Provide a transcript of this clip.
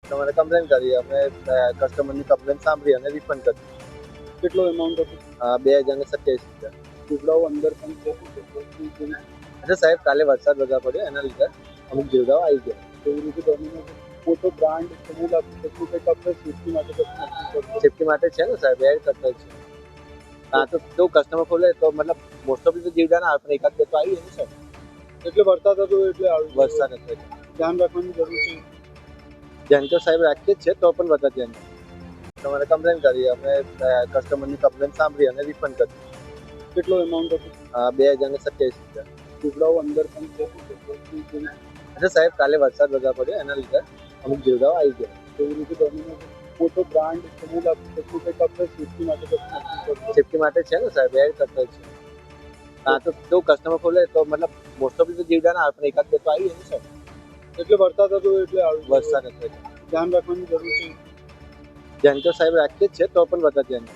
તમારે કમ્પ્લેન કરી, અમે કસ્ટમરની કમ્પ્લેન સાંભળી અને રિફંડ કરી. કેટલો એમાઉન્ટ હતું? 2027 જીવડાઓ અંદર પણ છે. એટલે સાહેબ કાલે વરસાદ વધારે પડ્યો એના લીધે અમુક જીવડાઓ આવી ગયા. એવી રીતે ડોમિનોઝ મોટો બ્રાન્ડ સમૂહ લાગતું કેટલું કંઈક આપણે સેફટી માટે કરતું. સેફટી માટે છે ને સાહેબ, એડ કરતા છે. હા તો જો કસ્ટમર ખોલે તો મતલબ મોસ્ટ ઓફ તો જીવડા ના આવે, પણ એકાદ બે તો આવી ને સાહેબ. એટલે વરસાદ હતો એટલે આવ્યું. વરસાદ હતો એટલે. ધ્યાન રાખવાની જરૂર છે. ધ્યાન તો સાહેબ રાખીએ જ છે, તો પણ વધારે ધ્યાન. તમારે કમ્પ્લેન કરી, અમે કસ્ટમરની કમ્પ્લેન સાંભળી અને રિફંડ કરી. કેટલો એમાઉન્ટ હતું? 2027 જીવડાઓ અંદર પણ છે. એટલે સાહેબ કાલે વરસાદ વધારે પડ્યો એના લીધે અમુક જીવડાઓ આવી ગયા. એવી રીતે ડોમિનોઝ મોટો બ્રાન્ડ સમૂહ લાગતું કેટલું કંઈક આપણે સેફટી માટે કરતું. સેફટી માટે છે ને સાહેબ, એડ કરતા છે. હા તો જો કસ્ટમર ખોલે તો મતલબ મોસ્ટ ઓફ તો જીવડા ના આવે, પણ એકાદ બે તો આવી ને સાહેબ. એટલે વરસાદ હતો એટલે આવ્યું. વરસાદ હતો એટલે. ધ્યાન રાખવાની જરૂર છે. ધ્યાન તો સાહેબ રાખીએ જ છે, તો પણ વધારે ધ્યાન.